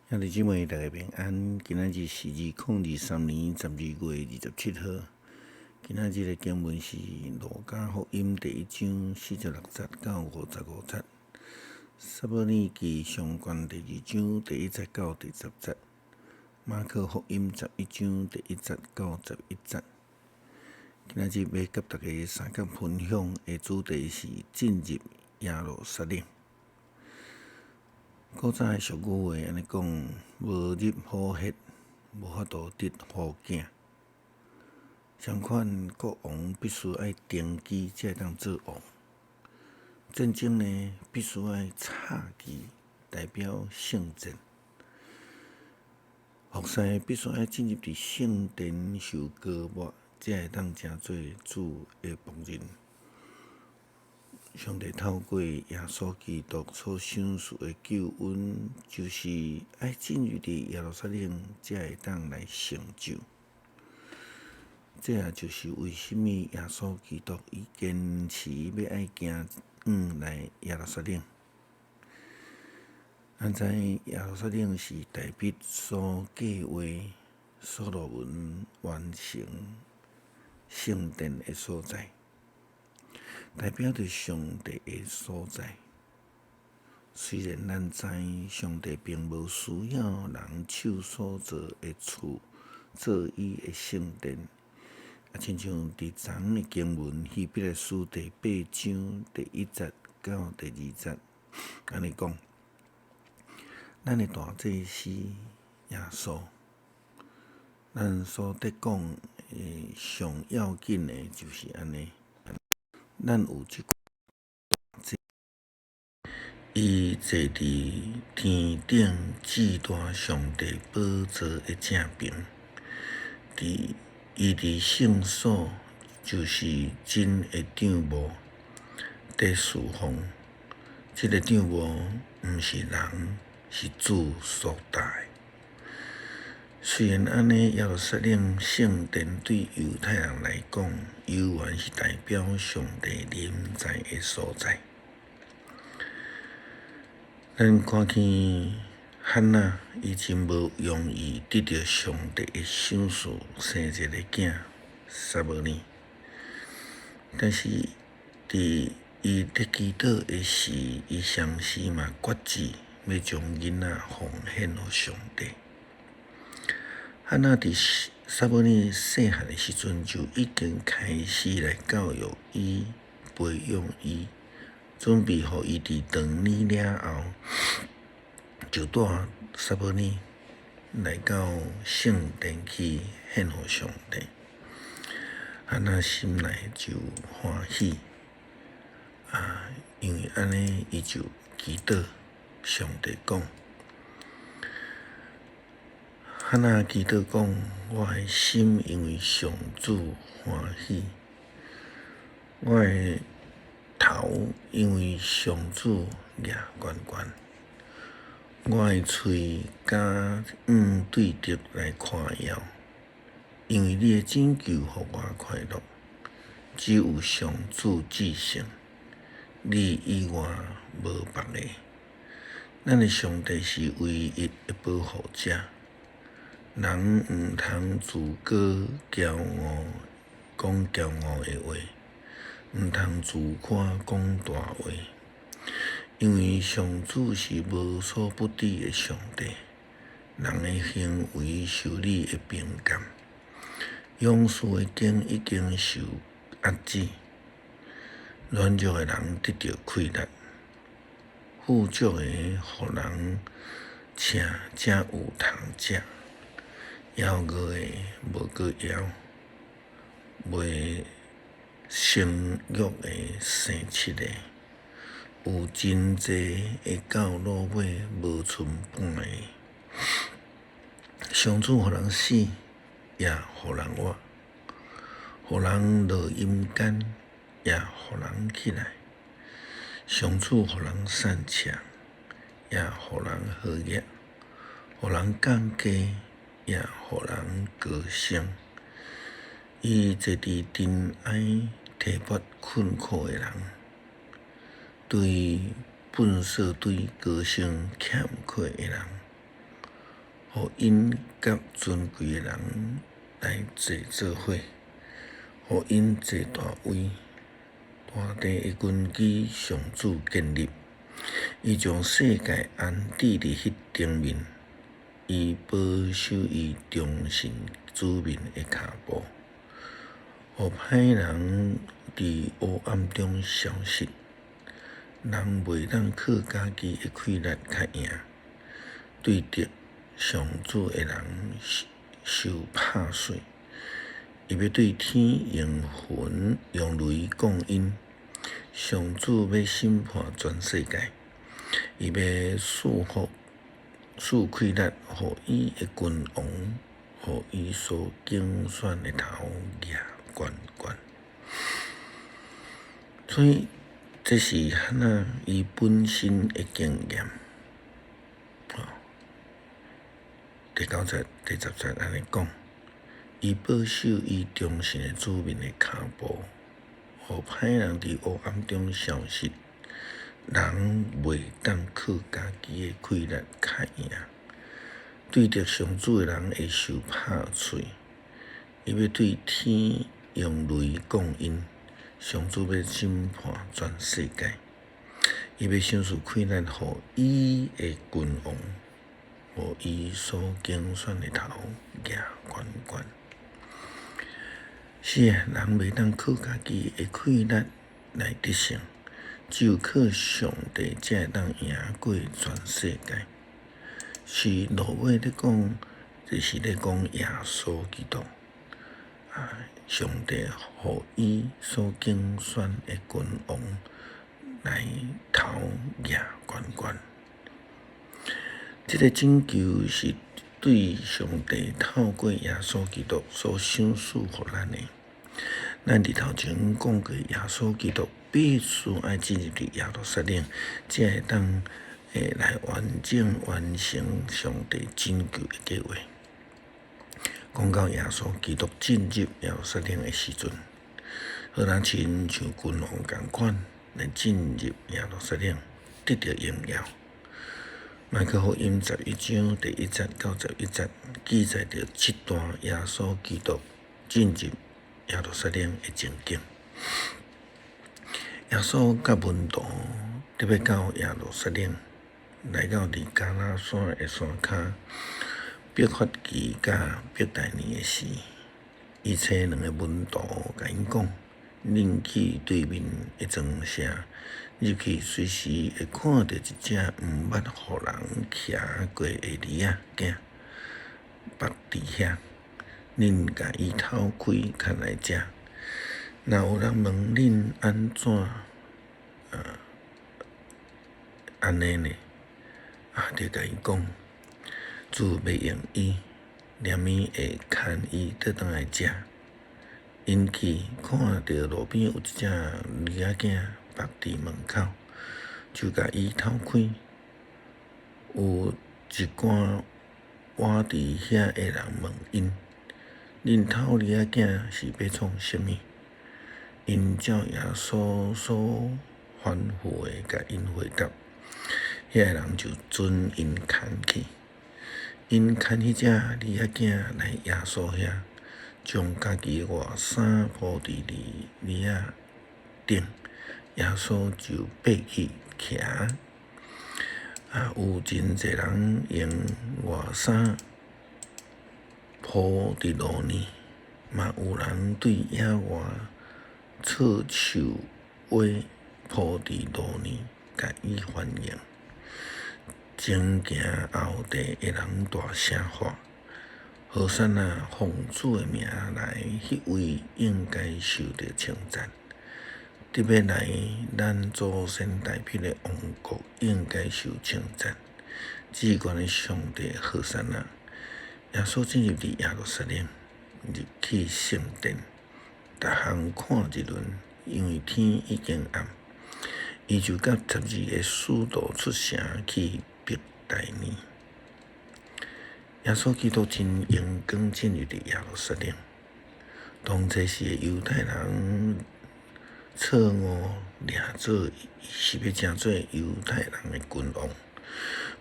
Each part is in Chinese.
兄弟姊妹，大家平安。今仔日是2023年12月27号。今仔日的经文是《路加福音》第1章46节到55节，《撒母耳记上卷》第2章第1节到第10节，《马可福音》11章第1节到11节。今仔日要甲大家三角分享的主题是进入耶路撒冷。古早的俗语话安尼讲：无入虎穴，无法度得虎囝。相款，国王必须爱登基才会当做王。战争呢，必须爱插旗，代表圣战。服侍必须爱进入伫圣殿受膏抹，才会当成做主的仆人。上帝透过耶稣基督所赏赐的救恩，就是爱进入伫耶路撒冷，才会当来成就。这也就是为什么耶稣基督伊坚持要爱行来耶路撒冷。咱知耶路撒冷是大卫所计划所罗门完成圣殿的所在。代表着上帝的所在。虽然咱知上帝并无需要人手所做的厝做伊的圣殿，亲像伫昨的经文希伯来书第8章第1节到第2节，安尼讲，咱的大祭司耶稣，咱所得讲的上要紧的就是安尼。咱有一个伊坐伫天顶至大上帝宝座的正边，伊伫圣所就是真的帐幕，在侍奉。这个帐幕毋是人，是主所带的。虽然安尼，耶路撒冷圣殿对犹太人来讲，犹原是代表上帝临在的所在。咱看见汉娜，伊真无容易得到上帝的赏赐，生一个囝撒母耳。但是伫伊得祈祷的时，伊相时嘛决志要将囡仔奉献予上帝。汉娜伫撒母耳细汉的时阵，就已经开始来教育伊、培养伊，准备予伊伫长年了后，就带撒母耳来到圣殿去献予上帝。汉娜心内就欢喜因为安尼，伊就祈祷上帝讲。汉娜祈祷讲：我的心因为上主欢喜，我的头因为上主举悬悬，我的喙敢对着来夸耀，因为你的拯救互我快乐。只有上主至圣，你以外无别个。咱的上帝是唯一的保护者。人毋通自高骄傲，讲骄傲的话，毋通自夸讲大话，因为上主是无所不知的上帝。人的行为受你的评鉴，勇士的经已经受压制，软弱的人得到快乐，富足的互人请才有通食。枵饿的无搁枵，未生育的生7个，有真济的到落尾无剩半个。上主互人死，也互人活；互人落阴间，也互人起来。上主互人善强，也互人好业；互人降低，也互人高升。伊坐伫尘埃提拔困苦的人，对粪扫堆高升欠缺的人。互因甲尊贵诶人来坐做伙，互因坐大位。大地诶根基上主建立，伊将世界安置伫迄顶面，伊保守伊忠信子民诶骹步，互歹人伫黑暗中消失。人袂当靠家己诶气力较赢，对着上主诶人受拍碎。伊要对天用雷降阴。上主要审判全世界，伊要赐气力，互伊诶君王，互伊所竞选诶头举悬悬。所以，这是汉仔伊本身诶经验。第十节安尼讲，伊保守伊忠信诶子民诶骹步。互歹人伫黑暗中消失，人袂当靠家己诶气力较赢。对着上主诶人会受拍碎，伊要对天用雷降阴。上主要审判全世界，伊要赏赐气力，互伊诶君王，互伊所竞选诶头举悬悬。是啊，人袂当靠家己诶气力来得胜，只有靠上帝才会当赢过全世界。是落尾咧讲，就是咧讲耶稣基督上帝互伊所竞选诶君王来头举悬悬。这个拯救是对上帝透过耶稣基督所赏赐互咱诶。咱伫头前讲过，耶稣基督必须爱进入伫耶路撒冷，才会当来完成上帝拯救诶计划。讲到耶稣基督进入耶路撒冷诶时阵，好咱亲像君王共款来进入耶路撒冷，得到荣耀。马可福音11章第1节到11节记载着这段耶稣基督进入耶路撒冷诶情景。耶稣甲门徒特别到耶路撒冷，来到离迦拿山诶山骹，伯法奇甲伯大尼诶时，伊找两个门徒甲因讲：恁去对面诶庄舍，入去随时会看到一只毋捌互人骑过诶驴仔囝，伏伫遐。恁甲伊偷开，牵来食。若有人问恁安怎安尼呢？就甲伊讲，主要用伊，念伊会牵伊倒转来食。因去看到路边有一只驴仔囝伏伫门口，就甲伊偷开。有一寡活伫遐诶人问因：恁偷驴仔囝是要创啥物？因照耶稣所吩咐诶，甲因回答。遐人就准因牵去。因牵迄只驴仔囝来耶稣遐，将家己诶外衫铺伫驴仔顶，耶稣就爬去骑。有真侪人用外衫铺伫路呢，嘛有人对野外刺绣花铺伫路呢，甲伊欢迎。前行后地诶人大声喊：和散那，奉主诶名来，迄位应该受到称赞。特别来咱祖先代表诶王国，应该受称赞。至高诶上帝和散那，耶稣进入伫耶路撒冷，入去圣殿，逐项看一轮，因为天已经暗，伊就甲12个使徒出城去伯大尼。耶稣基督真阳光进入伫耶路撒冷，当这时犹太人错误掠做是要成做犹太人诶君王，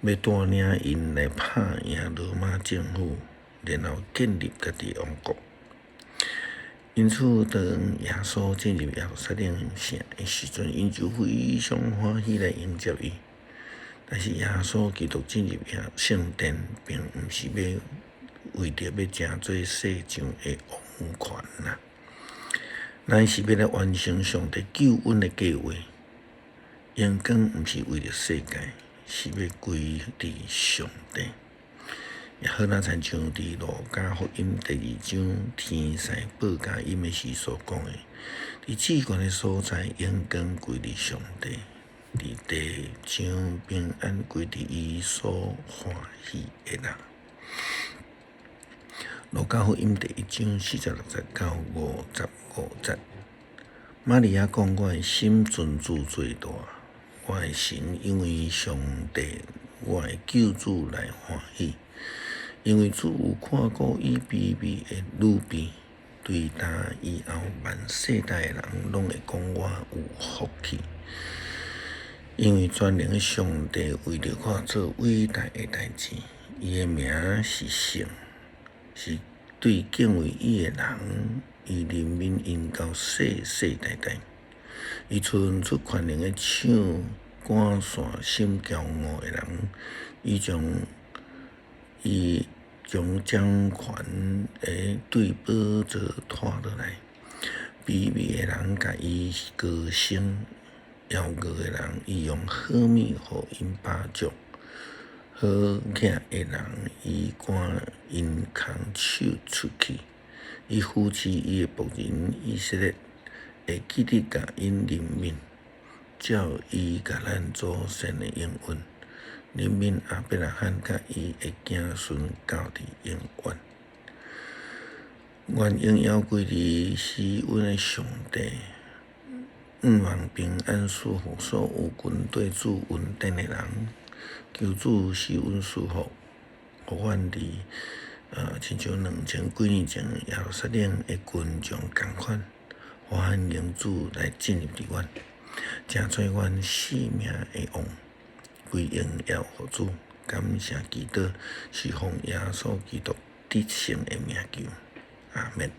要带领因来拍赢罗马政府，然后建立家己王国。因此，当耶稣进入耶路撒冷城的时阵，因就非常欢喜来迎接伊。但是耶稣基督进入圣殿，并毋是要为着要争做世上的王权啦，乃是要来完成上帝救恩的计划。阳光毋是为了世界，是要归伫上帝。也好，咱亲像伫路加福音第2章天使报佳音的时所讲的，伫至悬的所在，阳光归伫上帝；伫地上平安归伫伊所欢喜的人。路加福音第1章46节到55节，玛利亚讲：我的心尊主最大，我的神因为上帝我的救主来欢喜。因为主有看顾伊卑微的女婢，对他以后万世代的人拢会讲我有福气。因为全能的上帝为着我做伟大的代志，伊的名是圣，是对敬畏伊的人，伊怜悯因到世世代代。伊伸出权能的手，赶散心骄傲的人，伊将掌权的对宝座拖落来，卑微的人甲伊高升，骄傲的人伊用好米互因饱足，好囝的人伊赶因空手出去，伊扶持伊的仆人以色列，会记得甲因怜悯，照伊甲咱祖先的应允。怜悯亚伯拉罕甲伊的子孙到伫永远。愿荣耀归伫施恩的上帝，望平安赐福所有军队主恩典的人，求主施恩赐福，互阮伫亲像2000几年前耶路撒冷的群众同款，互阮领主来进入伫阮，成做阮性命的王。归荣耀互主，感谢基督，是奉耶稣基督得胜的名求，阿门。